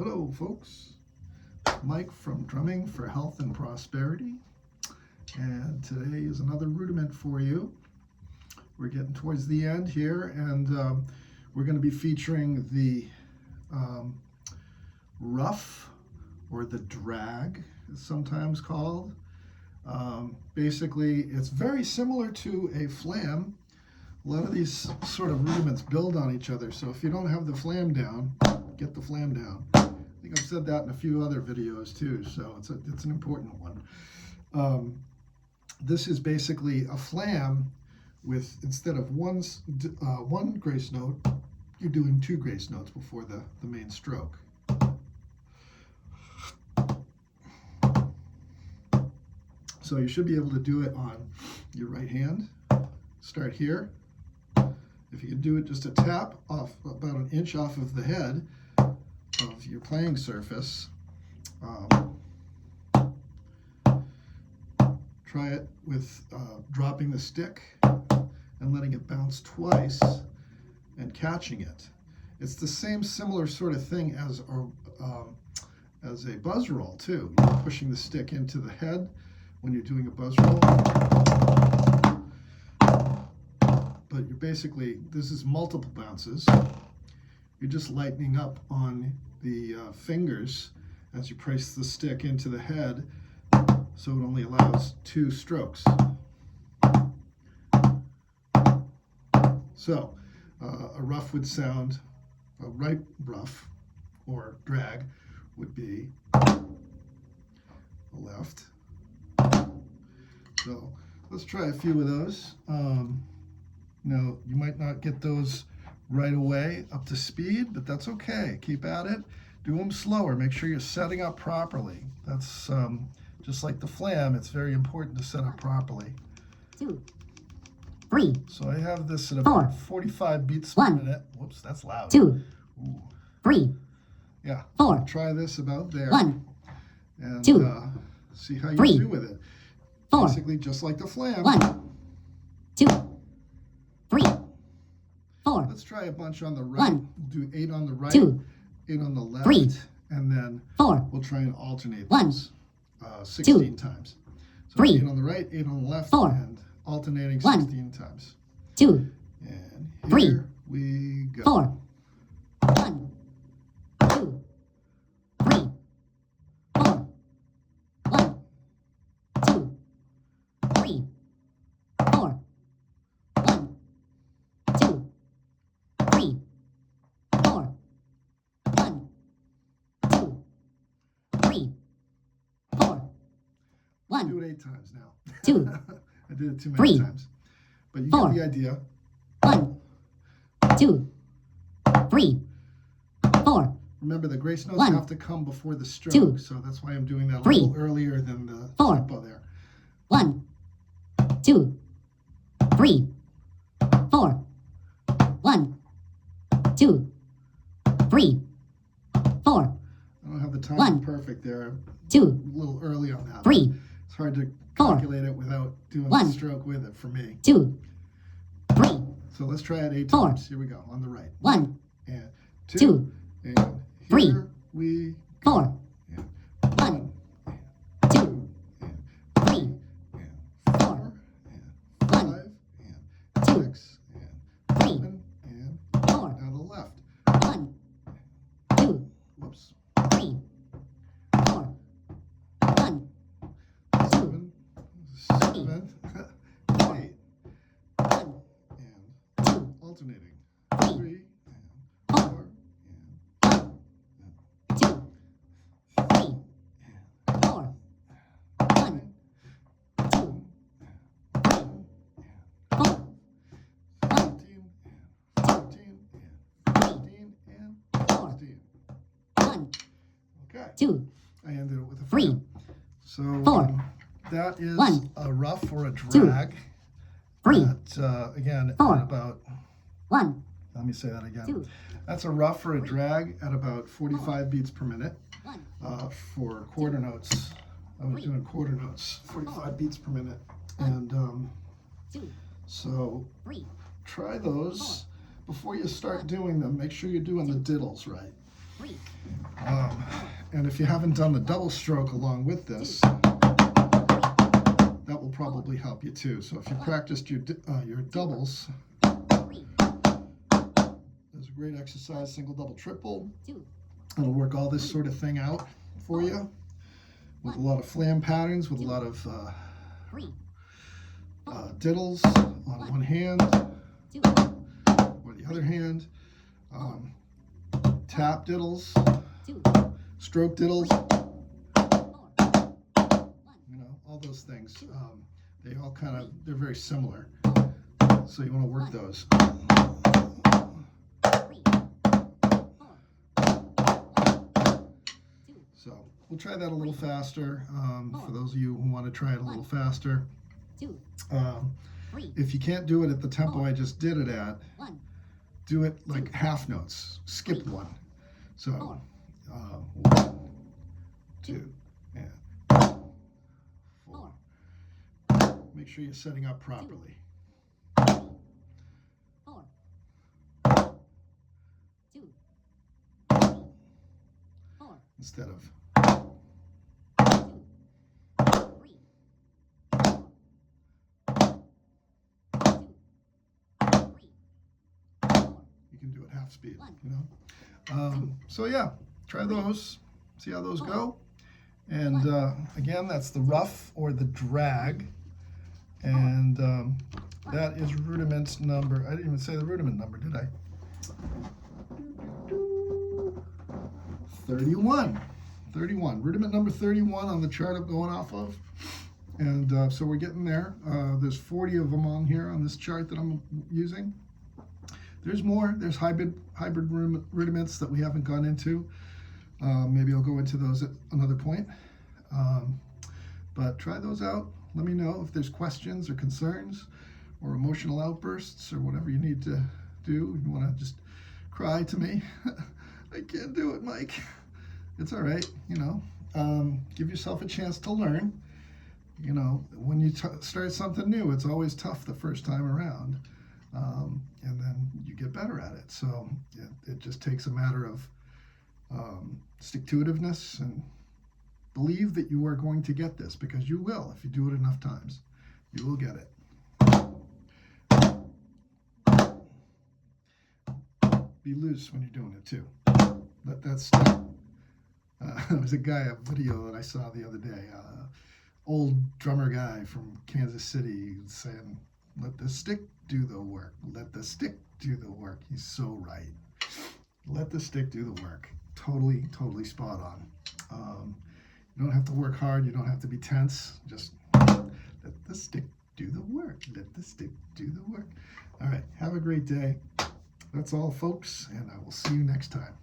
Hello folks, Mike from Drumming for Health and Prosperity, and today is another rudiment for you. We're getting towards the end here, and we're going to be featuring the Ruff, or the drag, it's sometimes called. Basically, it's very similar to a flam. A lot of these sort of rudiments build on each other, so if you don't have the flam down, get the flam down. I think I've said that in a few other videos too, so it's an important one. This is basically a flam with, instead of one grace note, you're doing two grace notes before the main stroke. So you should be able to do it on your right hand. Start here. If you can do it just a tap off, about an inch off of the head of your playing surface, try it with dropping the stick and letting it bounce twice and catching it. It's the same similar sort of thing as a buzz roll too. You're pushing the stick into the head when you're doing a buzz roll. But you're basically, this is multiple bounces. You're just lightening up on the fingers as you press the stick into the head, so it only allows two strokes. So a ruff would sound, a right ruff or drag would be a left. So let's try a few of those. Now, you might not get those right away up to speed, but that's okay. Keep at it. Do them slower. Make sure you're setting up properly. That's just like the flam. It's very important to set up properly. 2, 3. So I have this at about 45 beats per minute. Whoops, that's loud. 2, 3. Yeah. 4. Try this about there. 1, and 2, see how you do with it. 4. Basically, just like the flam. 1, 2. 3, 4. Let's try a bunch on the right. 1, do 8 on the right, 2, 8 on the left, 3, and then 4. We'll try and alternate 1, those 16 times. So 3, 8 on the right, 8 on the left, 4, and alternating 1, 16 times. 2, and 3, here we go. 4. 1, 2, 3, 4. 1, 2, 3, 4. 1, 2, 3, 4. 1, 2, 3, 4. 1. Do it 8 times now. 2. I did it too many 3, times. But you 4. get the idea. 1, 2, 3, 4. Remember, the grace notes 1, have to come before the stroke, 2, so that's why I'm doing that a 3, little earlier than the 4. tempo there. 1, 2, 3, 4. 1, 2, 3, 4. I don't have the time 1, perfect there. 2, A little early on that. 3, It's hard to 4. calculate it without doing 1, the stroke with it for me. 2, 3. So let's try it 8 4. times. Here we go, on the right. 1, and 2, 2, and 3, here we go. 4. And 1, 2, and 3, and 4, and 5, 1, and 2, 6, and 3, 7, and 4. now the left. 1, 2, Whoops. 3, 4. 1, 2, 7, 8, 1, and 2, alternating. 3, 3, 4. and 4, 1, 2, 3, 4. 1, 2, 3, 4. 17, and 14, and 15, and 16. 1, Okay. 2, I ended it with a 3, flam. So 4. that is 1, a ruff or a drag. 3, That, again, 4. at about, 1, let me say that again. 2, That's a ruff or a drag at about 45 beats per minute 1, for quarter notes. I was doing quarter notes, 45 beats per minute. And 2, so 3. try those. Before you start doing them, make sure you're doing the diddles right. 3, And if you haven't done the double stroke along with this, that will probably help you too. So if you practiced your doubles, 3, there's a great exercise, single, double, triple. 2, It'll work all this sort of thing out for you with a lot of flam patterns, with a lot of 3, diddles on one hand 2, or the other hand, tap diddles, 2, stroke diddles, 4, 1, all those things. They all they're very similar. So you want to work those. 3, 4, 2, So we'll try that a little faster for those of you who want to try it a little faster. 2, 3, If you can't do it at the tempo I just did it at, 1, do it like half notes. Skip one. So 1, 2, and 4. Make sure you're setting up properly. 4, 2, 4, Instead of 2, 3, 4, you can do it half speed, 1. So yeah, try those. See how those go. And again, that's the Ruff or the drag. And that is rudiment number. I didn't even say the rudiment number, did I? 31. 31. Rudiment number 31 on the chart I'm going off of. And so we're getting there. There's 40 of them on here on this chart that I'm using. There's more. There's hybrid rudiments that we haven't gone into. Maybe I'll go into those at another point. But try those out. Let me know if there's questions or concerns or emotional outbursts or whatever you need to do. If you want to just cry to me, I can't do it, Mike. It's all right, give yourself a chance to learn. When you start something new, it's always tough the first time around, and then you get better at it. So it just takes a matter of stick-to-itiveness and believe that you are going to get this, because you will. If you do it enough times, you will get it. Be loose when you're doing it too. Let that stick. There was a video that I saw the other day, old drummer guy from Kansas City saying, "Let the stick do the work. Let the stick do the work." He's so right. Let the stick do the work. Totally, totally spot on. You don't have to work hard. You don't have to be tense. Just let the stick do the work. Let the stick do the work. All right. Have a great day. That's all, folks, and I will see you next time.